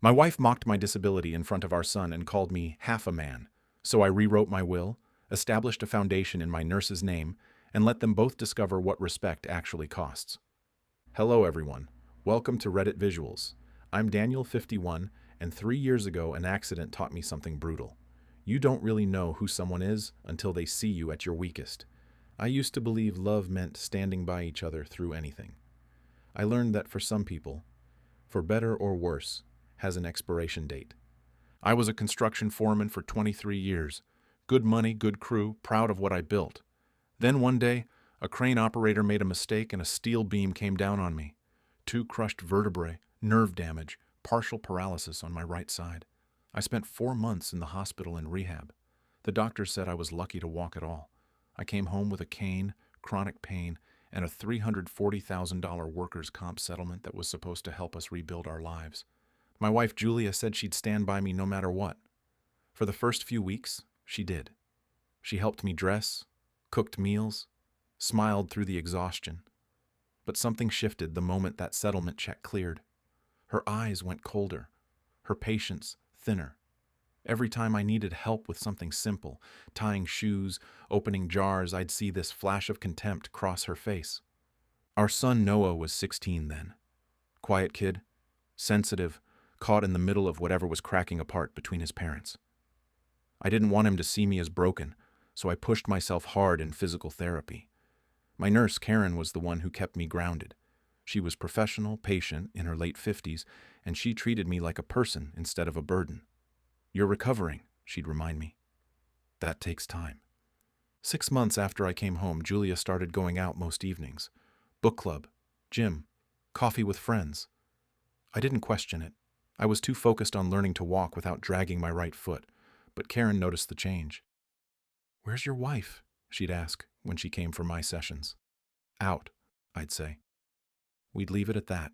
My wife mocked my disability in front of our son and called me half a man, so I rewrote my will, established a foundation in my nurse's name, and let them both discover what respect actually costs. Hello everyone, welcome to Reddit Visuals. I'm Daniel 51, and 3 years ago an accident taught me something brutal. You don't really know who someone is until they see you at your weakest. I used to believe love meant standing by each other through anything. I learned that for some people, for better or worse, has an expiration date. I was a construction foreman for 23 years. Good money, good crew, proud of what I built. Then one day, a crane operator made a mistake and a steel beam came down on me. 2 crushed vertebrae, nerve damage, partial paralysis on my right side. I spent 4 months in the hospital in rehab. The doctor said I was lucky to walk at all. I came home with a cane, chronic pain, and a $340,000 workers' comp settlement that was supposed to help us rebuild our lives. My wife Julia said she'd stand by me no matter what. For the first few weeks, she did. She helped me dress, cooked meals, smiled through the exhaustion. But something shifted the moment that settlement check cleared. Her eyes went colder, her patience thinner. Every time I needed help with something simple, tying shoes, opening jars, I'd see this flash of contempt cross her face. Our son Noah was 16 then. Quiet kid, sensitive, caught in the middle of whatever was cracking apart between his parents. I didn't want him to see me as broken, so I pushed myself hard in physical therapy. My nurse, Karen, was the one who kept me grounded. She was professional, patient, in her late 50s, and she treated me like a person instead of a burden. "You're recovering," she'd remind me. That takes time. 6 months after I came home, Julia started going out most evenings. Book club, gym, coffee with friends. I didn't question it. I was too focused on learning to walk without dragging my right foot, but Karen noticed the change. "Where's your wife?" she'd ask when she came for my sessions. "Out," I'd say. We'd leave it at that.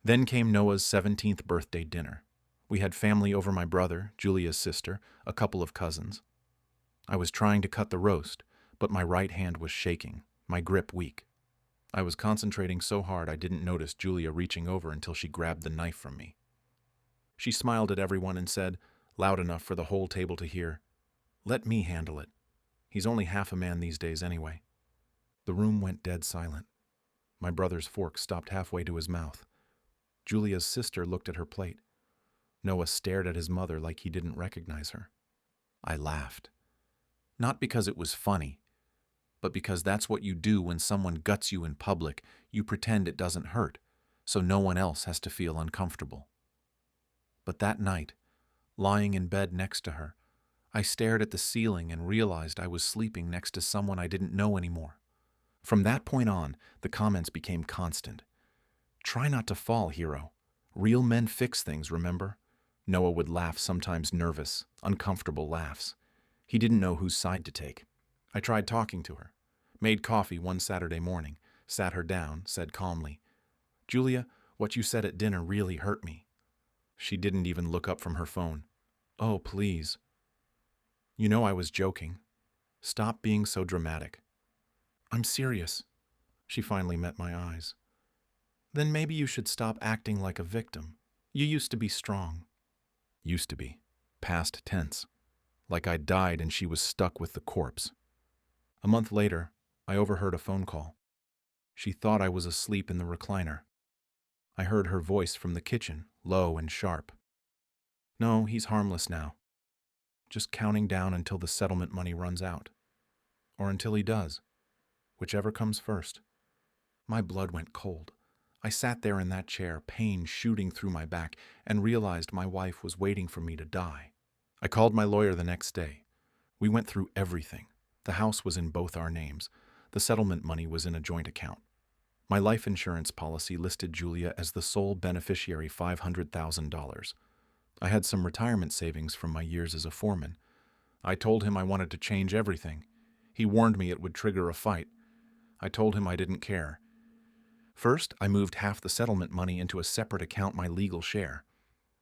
Then came Noah's 17th birthday dinner. We had family over, my brother, Julia's sister, a couple of cousins. I was trying to cut the roast, but my right hand was shaking, my grip weak. I was concentrating so hard I didn't notice Julia reaching over until she grabbed the knife from me. She smiled at everyone and said, loud enough for the whole table to hear, "Let me handle it. He's only half a man these days anyway." The room went dead silent. My brother's fork stopped halfway to his mouth. Julia's sister looked at her plate. Noah stared at his mother like he didn't recognize her. I laughed. Not because it was funny, but because that's what you do when someone guts you in public. You pretend it doesn't hurt, so no one else has to feel uncomfortable. But that night, lying in bed next to her, I stared at the ceiling and realized I was sleeping next to someone I didn't know anymore. From that point on, the comments became constant. "Try not to fall, hero. Real men fix things, remember?" Noah would laugh, sometimes nervous, uncomfortable laughs. He didn't know whose side to take. I tried talking to her. Made coffee one Saturday morning, sat her down, said calmly, "Julia, what you said at dinner really hurt me." She didn't even look up from her phone. "Oh, please." "You know I was joking. Stop being so dramatic." "I'm serious." She finally met my eyes. "Then maybe you should stop acting like a victim. You used to be strong." Used to be. Past tense. Like I'd died and she was stuck with the corpse. A month later, I overheard a phone call. She thought I was asleep in the recliner. I heard her voice from the kitchen, low and sharp. "No, he's harmless now. Just counting down until the settlement money runs out. Or until he does. Whichever comes first." My blood went cold. I sat there in that chair, pain shooting through my back, and realized my wife was waiting for me to die. I called my lawyer the next day. We went through everything. The house was in both our names. The settlement money was in a joint account. My life insurance policy listed Julia as the sole beneficiary, $500,000. I had some retirement savings from my years as a foreman. I told him I wanted to change everything. He warned me it would trigger a fight. I told him I didn't care. First, I moved half the settlement money into a separate account, my legal share.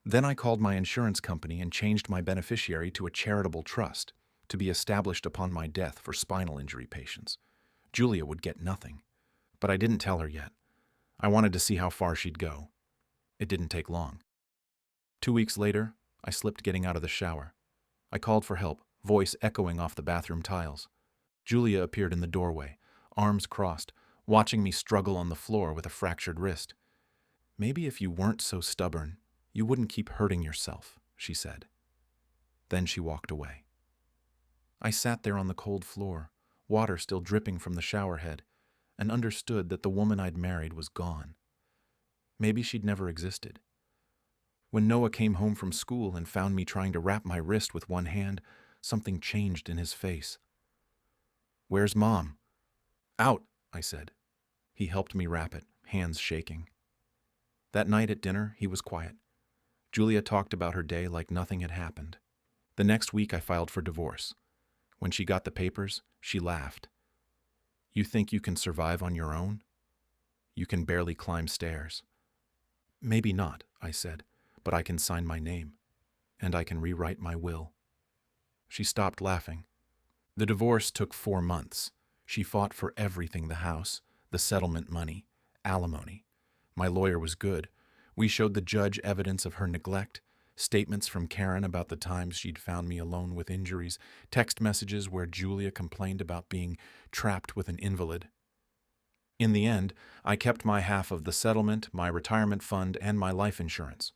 Then I called my insurance company and changed my beneficiary to a charitable trust to be established upon my death for spinal injury patients. Julia would get nothing. But I didn't tell her yet. I wanted to see how far she'd go. It didn't take long. 2 weeks later, I slipped getting out of the shower. I called for help, voice echoing off the bathroom tiles. Julia appeared in the doorway, arms crossed, watching me struggle on the floor with a fractured wrist. "Maybe if you weren't so stubborn, you wouldn't keep hurting yourself," she said. Then she walked away. I sat there on the cold floor, water still dripping from the shower head, and understood that the woman I'd married was gone. Maybe she'd never existed. When Noah came home from school and found me trying to wrap my wrist with one hand, something changed in his face. "Where's Mom?" "Out," I said. He helped me wrap it, hands shaking. That night at dinner, he was quiet. Julia talked about her day like nothing had happened. The next week, I filed for divorce. When she got the papers, she laughed. "You think you can survive on your own? You can barely climb stairs." "Maybe not," I said, "but I can sign my name, and I can rewrite my will." She stopped laughing. The divorce took 4 months. She fought for everything: the house, the settlement money, alimony. My lawyer was good. We showed the judge evidence of her neglect, statements from Karen about the times she'd found me alone with injuries, text messages where Julia complained about being trapped with an invalid. In the end, I kept my half of the settlement, my retirement fund, and my life insurance.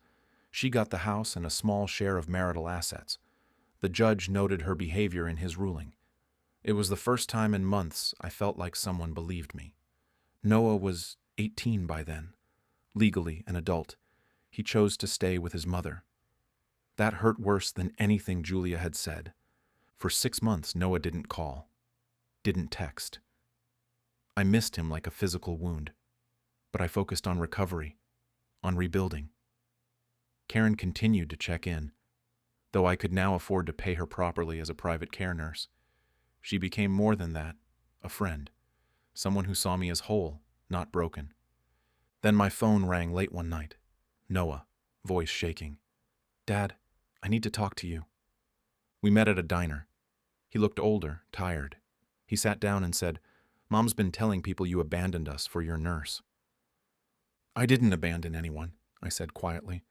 She got the house and a small share of marital assets. The judge noted her behavior in his ruling. It was the first time in months I felt like someone believed me. Noah was 18 by then, legally an adult. He chose to stay with his mother. That hurt worse than anything Julia had said. For 6 months, Noah didn't call, didn't text. I missed him like a physical wound, but I focused on recovery, on rebuilding. Karen continued to check in, though I could now afford to pay her properly as a private care nurse. She became more than that, a friend, someone who saw me as whole, not broken. Then my phone rang late one night. Noah, voice shaking. "Dad, I need to talk to you." We met at a diner. He looked older, tired. He sat down and said, "Mom's been telling people you abandoned us for your nurse." "I didn't abandon anyone," I said quietly.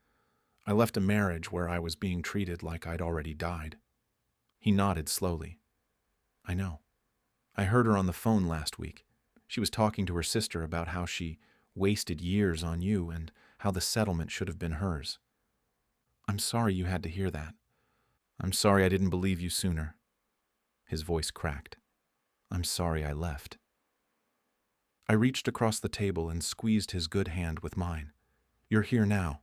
"I left a marriage where I was being treated like I'd already died." He nodded slowly. "I know. I heard her on the phone last week. She was talking to her sister about how she wasted years on you and how the settlement should have been hers. I'm sorry you had to hear that. I'm sorry I didn't believe you sooner." His voice cracked. "I'm sorry I left." I reached across the table and squeezed his good hand with mine. "You're here now.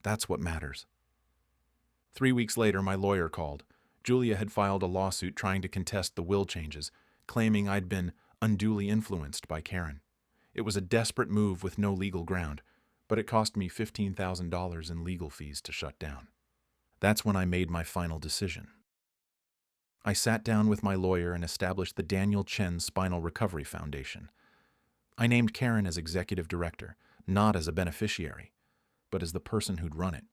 That's what matters." 3 weeks later, my lawyer called. Julia had filed a lawsuit trying to contest the will changes, claiming I'd been unduly influenced by Karen. It was a desperate move with no legal ground, but it cost me $15,000 in legal fees to shut down. That's when I made my final decision. I sat down with my lawyer and established the Daniel Chen Spinal Recovery Foundation. I named Karen as executive director, not as a beneficiary, but as the person who'd run it.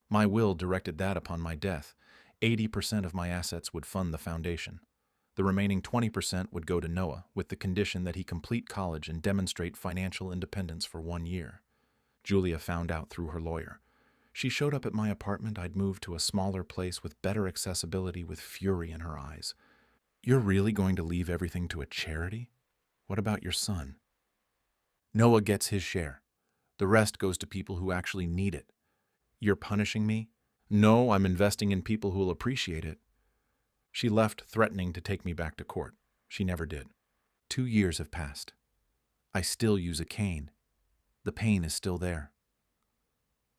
My will directed that upon my death, 80% of my assets would fund the foundation. The remaining 20% would go to Noah, with the condition that he complete college and demonstrate financial independence for 1 year. Julia found out through her lawyer. She showed up at my apartment. I'd moved to a smaller place with better accessibility, with fury in her eyes. "You're really going to leave everything to a charity? What about your son?" "Noah gets his share. The rest goes to people who actually need it." "You're punishing me?" "No, I'm investing in people who will appreciate it." She left, threatening to take me back to court. She never did. 2 years have passed. I still use a cane. The pain is still there.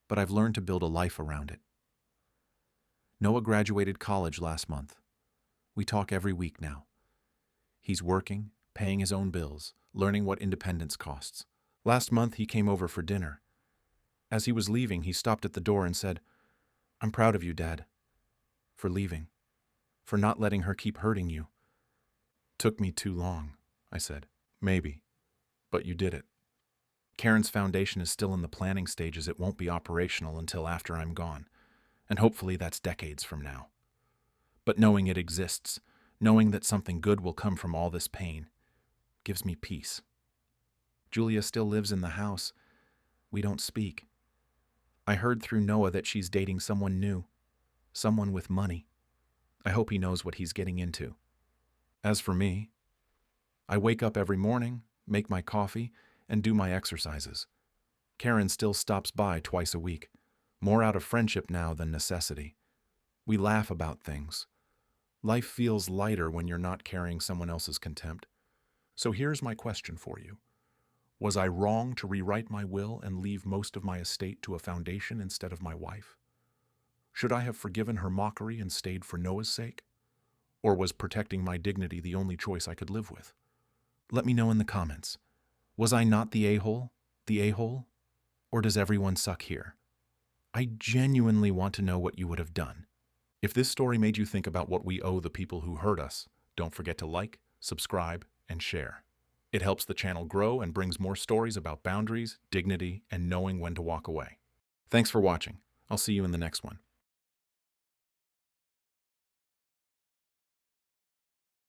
But I've learned to build a life around it. Noah graduated college last month. We talk every week now. He's working, paying his own bills, learning what independence costs. Last month, he came over for dinner. As he was leaving, he stopped at the door and said, "I'm proud of you, Dad, for leaving, for not letting her keep hurting you." "Took me too long," I said. "Maybe, but you did it." Karen's foundation is still in the planning stages. It won't be operational until after I'm gone, and hopefully that's decades from now. But knowing it exists, knowing that something good will come from all this pain, gives me peace. Julia still lives in the house. We don't speak. I heard through Noah that she's dating someone new, someone with money. I hope he knows what he's getting into. As for me, I wake up every morning, make my coffee, and do my exercises. Karen still stops by twice a week, more out of friendship now than necessity. We laugh about things. Life feels lighter when you're not carrying someone else's contempt. So here's my question for you. Was I wrong to rewrite my will and leave most of my estate to a foundation instead of my wife? Should I have forgiven her mockery and stayed for Noah's sake? Or was protecting my dignity the only choice I could live with? Let me know in the comments. Was I not the a-hole? The a-hole? Or does everyone suck here? I genuinely want to know what you would have done. If this story made you think about what we owe the people who hurt us, don't forget to like, subscribe, and share. It helps the channel grow and brings more stories about boundaries, dignity, and knowing when to walk away. Thanks for watching. I'll see you in the next one.